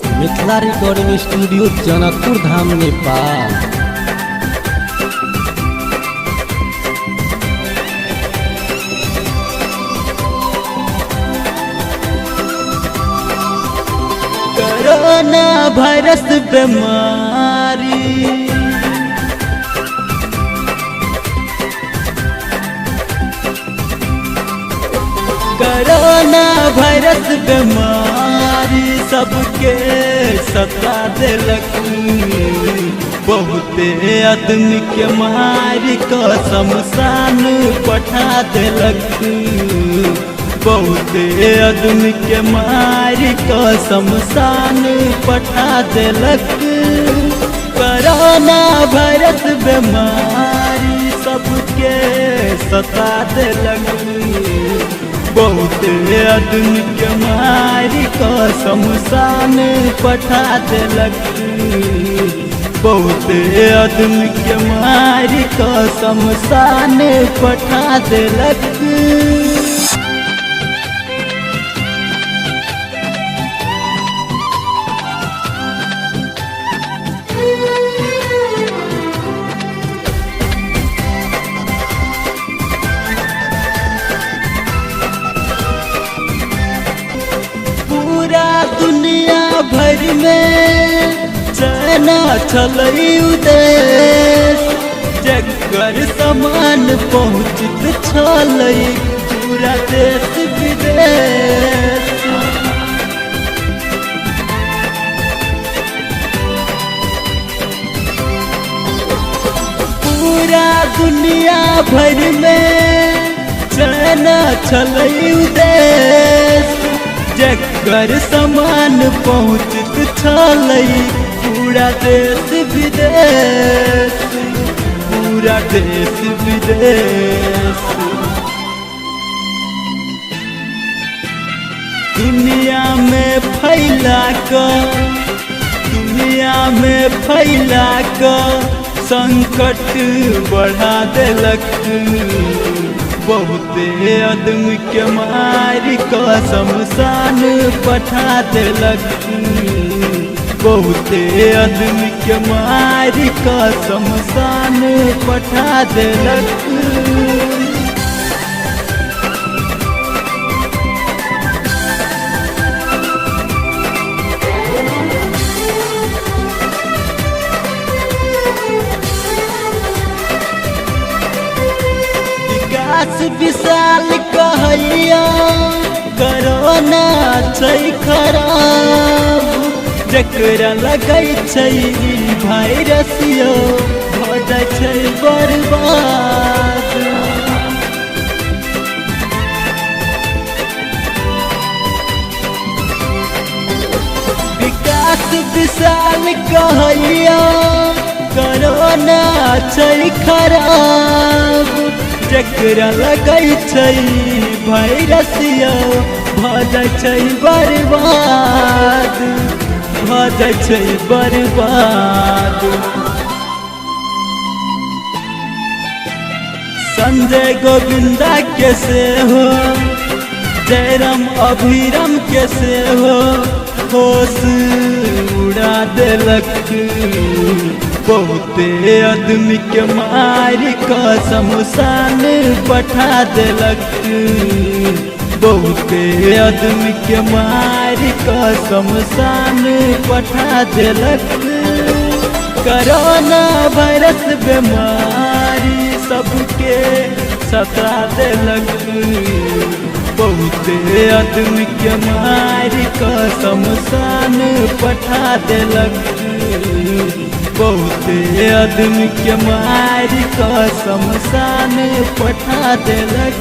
Mithila recording studio Janakpur Dham Nepal. Corona virus बीमारी corona virus बीमारी सबके सता देलक। बहुते आदमी के मारी शमशान पठा देलक। बहुते आदमी के मारी शमशान पठा देलक। कोरोना वायरस बीमारी सबके सता देलक। बहुते आदमी के मारी शमशान पठा देलक। बहुते आदमी के मारी शमशान पठा देलक। पूरा दुनिया भर में चना चलई उदेश जगर समान पहुँचित छलई पूरा देश विदेश। पूरा दुनिया भर में चना चलई उदेश जगर समान पहुँचित छलई पूरा देश विदेश। पूरा देश विदेश। दुनिया में फैला कर संकट बढ़ा देलक। बहुते आदमी के मारी शमशान पठा देलक। बहुते आदमी के मारी शमशान पठा देलक। विशाल कहैया कोरोना छै खराब जकरा लगै छै वायरस यो भऽ जाइ छै बर्बाद। विकास विशाल कहैया कोरोना छै खराब जकरा लगै छै वायरस यो भऽ जाइ छै बर्बाद। भऽ जाइ छै बर्बाद। संजय गोविंदा के सेहो जयराम अभिराम के सेहो होश उड़ा देलक। बहुते आदमी के मारी शमशान पठा देलक। बहुते आदमी के मारी शमशान पठा देलक। कोरोना वायरस बीमारी सबके सता देलक। बहुते आदमी के मारी शमशान पठा देलक। बहुते आदमी के मारी शमशान पठा देलक।